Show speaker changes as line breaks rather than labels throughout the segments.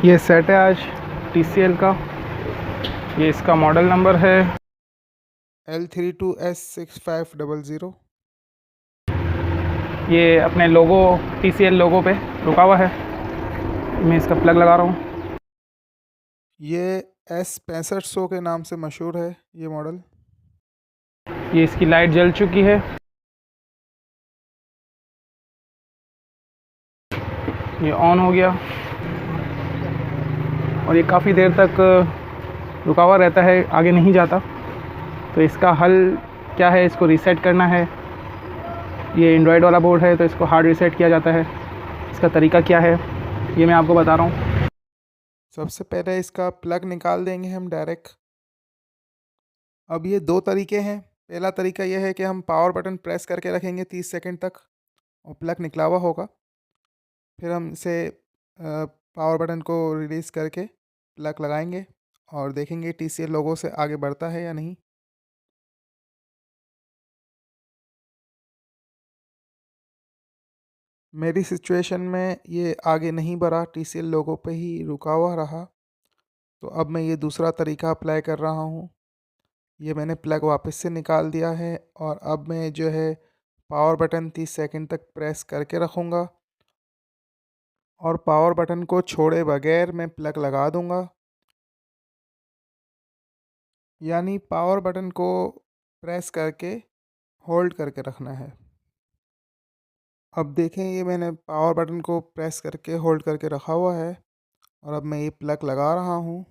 ये सेट है आज TCL का। ये इसका मॉडल नंबर है
L32S6500।
ये अपने लोगो TCL लोगो पे रुका हुआ है। मैं इसका प्लग लगा रहा हूँ।
ये S6500 के नाम से मशहूर है ये मॉडल।
ये इसकी लाइट जल चुकी है। ये ऑन हो गया और ये काफ़ी देर तक रुका हुआ रहता है, आगे नहीं जाता। तो इसका हल क्या है, इसको रीसेट करना है। ये एंड्रॉयड वाला बोर्ड है तो इसको हार्ड रीसेट किया जाता है। इसका तरीका क्या है ये मैं आपको बता रहा हूँ।
सबसे पहले इसका प्लग निकाल देंगे हम डायरेक्ट। अब ये दो तरीके हैं। पहला तरीका यह है कि हम पावर बटन प्रेस करके रखेंगे 30 सेकंड तक और प्लग निकला हुआ होगा। फिर हम इसे पावर बटन को रिलीज़ करके प्लग लगाएंगे और देखेंगे TCL लोगो से आगे बढ़ता है या नहीं। मेरी सिचुएशन में ये आगे नहीं बढ़ा, TCL लोगो पे ही रुका हुआ रहा। तो अब मैं ये दूसरा तरीका अप्लाई कर रहा हूँ। ये मैंने प्लग वापस से निकाल दिया है और अब मैं जो है पावर बटन 30 सेकंड तक प्रेस करके रखूँगा और पावर बटन को छोड़े बगैर मैं प्लग लगा दूँगा। यानी पावर बटन को प्रेस करके होल्ड करके रखना है। अब देखें ये मैंने पावर बटन को प्रेस करके होल्ड करके रखा हुआ है और अब मैं ये प्लग लगा रहा हूँ।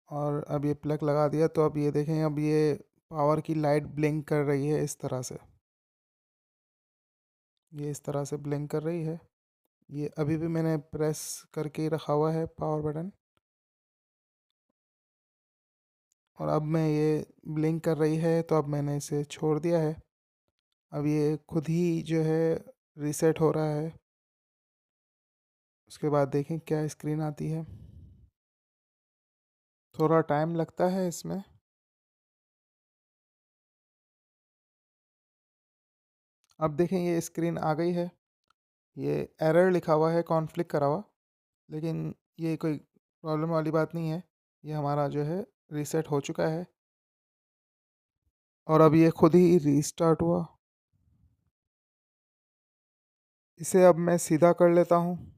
और अब ये प्लग लगा दिया तो अब ये देखें, अब ये पावर की लाइट ब्लिंक कर रही है इस तरह से। ये इस तरह से ब्लिंक कर रही है। ये अभी भी मैंने प्रेस करके ही रखा हुआ है पावर बटन और अब मैं ये ब्लिंक कर रही है तो अब मैंने इसे छोड़ दिया है। अब ये खुद ही जो है रीसेट हो रहा है। उसके बाद देखें क्या स्क्रीन आती है। थोड़ा टाइम लगता है इसमें। अब देखें ये स्क्रीन आ गई है। ये एरर लिखा हुआ है, कॉन्फ्लिक्ट करा हुआ, लेकिन ये कोई प्रॉब्लम वाली बात नहीं है। ये हमारा जो है रीसेट हो चुका है और अब ये खुद ही रीस्टार्ट हुआ। इसे अब मैं सीधा कर लेता हूँ।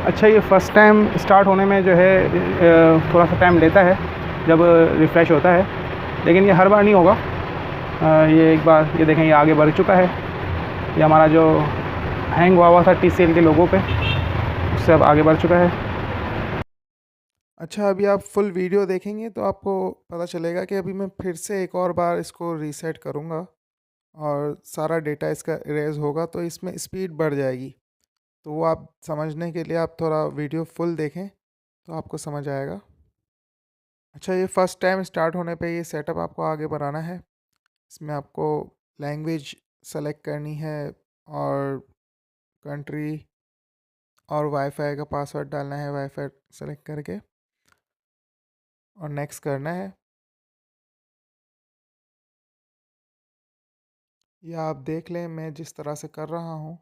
अच्छा, ये फ़र्स्ट टाइम स्टार्ट होने में जो है थोड़ा सा टाइम लेता है जब रिफ़्रेश होता है, लेकिन ये हर बार नहीं होगा। ये एक बार ये देखें ये आगे बढ़ चुका है। ये हमारा जो हैंग हुआ था TCL के लोगों पे, उससे अब आगे बढ़ चुका है।
अच्छा, अभी आप फुल वीडियो देखेंगे तो आपको पता चलेगा कि अभी मैं फिर से एक और बार इसको रीसेट करूँगा और सारा डेटा इसका इरेज होगा तो इसमें स्पीड बढ़ जाएगी। तो वो आप समझने के लिए आप थोड़ा वीडियो फुल देखें तो आपको समझ आएगा। अच्छा, ये फ़र्स्ट टाइम स्टार्ट होने पे ये सेटअप आपको आगे बढ़ाना है। इसमें आपको लैंग्वेज सेलेक्ट करनी है और कंट्री और वाईफाई का पासवर्ड डालना है, वाईफाई सेलेक्ट करके और नेक्स्ट करना है। या आप देख लें मैं जिस तरह से कर रहा हूँ,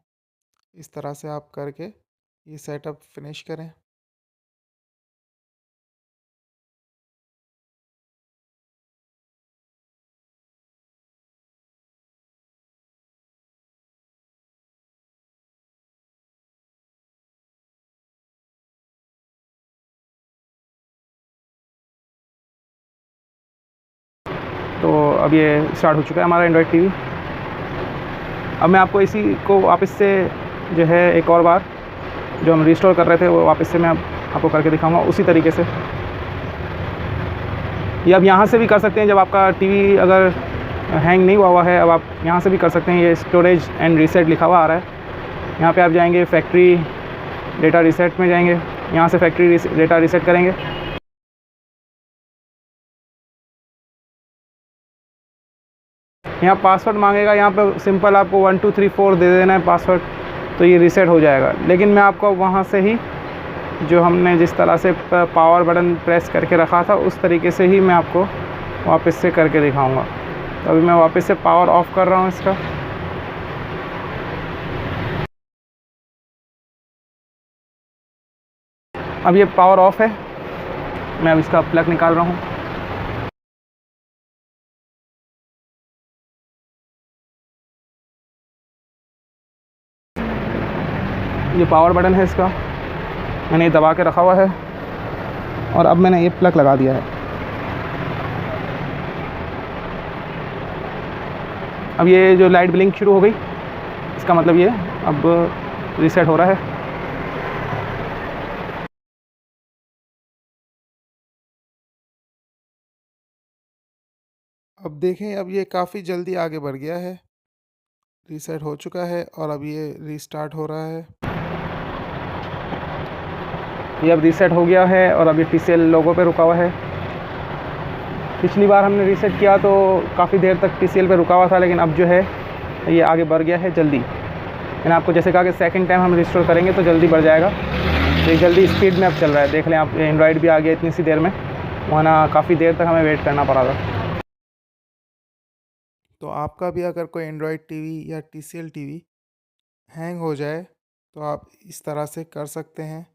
इस तरह से आप करके ये सेटअप फिनिश करें।
तो अब ये स्टार्ट हो चुका है हमारा एंड्रॉयड TV। अब मैं आपको इसी को वापस से जो है एक और बार जो हम रिस्टोर कर रहे थे वो वापस से मैं आपको करके दिखाऊंगा उसी तरीके से। ये अब यहाँ से भी कर सकते हैं, जब आपका TV अगर हैंग नहीं हुआ है अब आप यहाँ से भी कर सकते हैं। ये स्टोरेज एंड रीसेट लिखा हुआ आ रहा है। यहाँ पे आप जाएंगे फैक्ट्री डेटा रीसेट में जाएंगे, यहाँ से फैक्ट्री डेटा रीसेट करेंगे। यहाँ पासवर्ड मांगेगा, यहाँ पे सिंपल आपको 1 2 3 4 दे देना है पासवर्ड, तो ये रीसेट हो जाएगा। लेकिन मैं आपको वहाँ से ही जो हमने जिस तरह से पावर बटन प्रेस करके रखा था उस तरीके से ही मैं आपको वापस से करके दिखाऊंगा। तो अभी मैं वापस से पावर ऑफ कर रहा हूँ इसका। अब ये पावर ऑफ है, मैं अब इसका प्लग निकाल रहा हूँ। ये पावर बटन है इसका, मैंने ये दबा के रखा हुआ है और अब मैंने ये प्लग लगा दिया है। अब ये जो लाइट ब्लिंक शुरू हो गई, इसका मतलब ये अब रीसेट हो रहा है।
अब देखें, अब ये काफ़ी जल्दी आगे बढ़ गया है, रीसेट हो चुका है और अब ये रीस्टार्ट हो रहा है।
ये अब रीसेट हो गया है और अब ये TCL लोगो पे रुका हुआ है। पिछली बार हमने रीसेट किया तो काफ़ी देर तक TCL पे रुका हुआ था, लेकिन अब जो है ये आगे बढ़ गया है जल्दी। मैंने आपको जैसे कहा कि सेकंड टाइम हम रिस्टोर करेंगे तो जल्दी बढ़ जाएगा। तो ये जल्दी स्पीड में अब चल रहा है, देख लें आप, एंड्रॉयड भी आ गया इतनी सी देर में, वरना काफ़ी देर तक हमें वेट करना पड़ा था।
तो आपका भी अगर कोई एंड्रॉयड टीवी या TCL टीवी हैंग हो जाए तो आप इस तरह से कर सकते हैं।